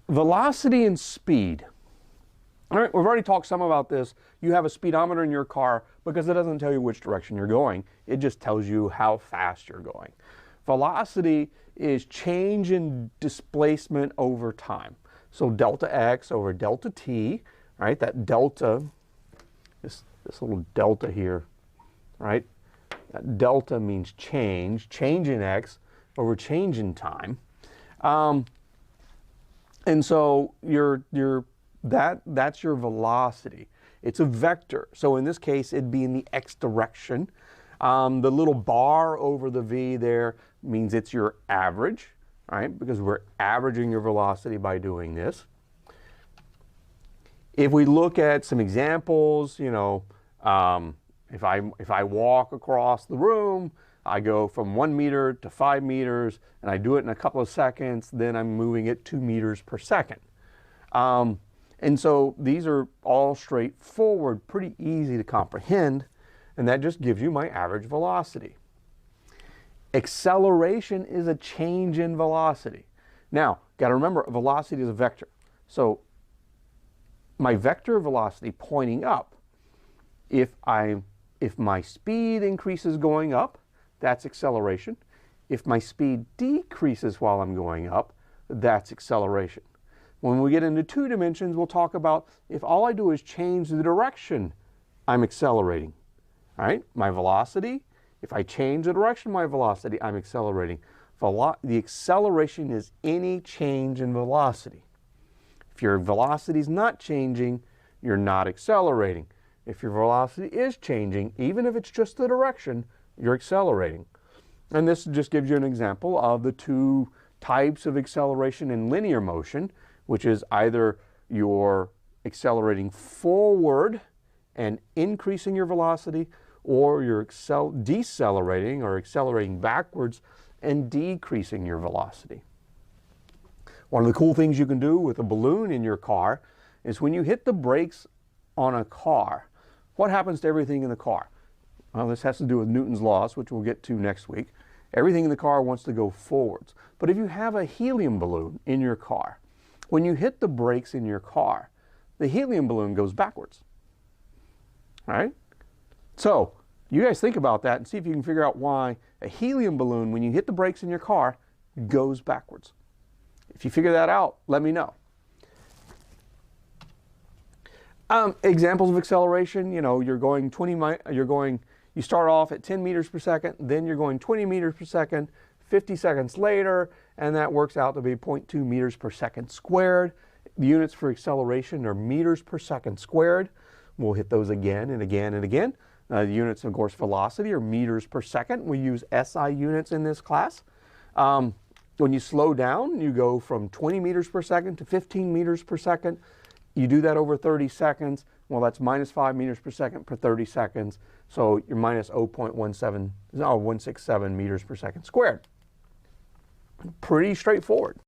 Velocity and speed. All right, we've already talked some about this. You have a speedometer in your car because it doesn't tell you which direction you're going. It just tells you how fast you're going. Velocity is change in displacement over time. So delta x over delta t, right? That delta, this little delta here, right? That delta means change in x over change in time. And so that's your velocity. It's a vector. So in this case, it'd be in the x direction. The little bar over the v there means it's your average, right? Because we're averaging your velocity by doing this. If we look at some examples, you know, if I walk across the room, I go from 1 meter to 5 meters, and I do it in a couple of seconds, then I'm moving it 2 meters per second. And so these are all straightforward, pretty easy to comprehend, and that just gives you my average velocity. Acceleration is a change in velocity. Now, got to remember, velocity is a vector. So my vector velocity pointing up, if my speed increases going up, that's acceleration. If my speed decreases while I'm going up, that's acceleration. When we get into 2 dimensions, we'll talk about if all I do is change the direction, I'm accelerating. All right, my velocity, if I change the direction of my velocity, I'm accelerating. The acceleration is any change in velocity. If your velocity is not changing, you're not accelerating. If your velocity is changing, even if it's just the direction, you're accelerating. And this just gives you an example of the 2 types of acceleration in linear motion, which is either you're accelerating forward and increasing your velocity, or you're decelerating or accelerating backwards and decreasing your velocity. One of the cool things you can do with a balloon in your car is when you hit the brakes on a car, what happens to everything in the car? Well, this has to do with Newton's laws, which we'll get to next week. Everything in the car wants to go forwards. But if you have a helium balloon in your car, when you hit the brakes in your car, the helium balloon goes backwards. All right? So you guys think about that and see if you can figure out why a helium balloon, when you hit the brakes in your car, goes backwards. If you figure that out, let me know. Examples of acceleration, you know, you start off at 10 meters per second, then you're going 20 meters per second, 50 seconds later, and that works out to be 0.2 meters per second squared. The units for acceleration are meters per second squared. We'll hit those again and again and again. The units, of course, velocity are meters per second. We use SI units in this class. When you slow down, you go from 20 meters per second to 15 meters per second. You do that over 30 seconds. Well, that's minus 5 meters per second per 30 seconds. So you're minus 0.167 meters per second squared. Pretty straightforward.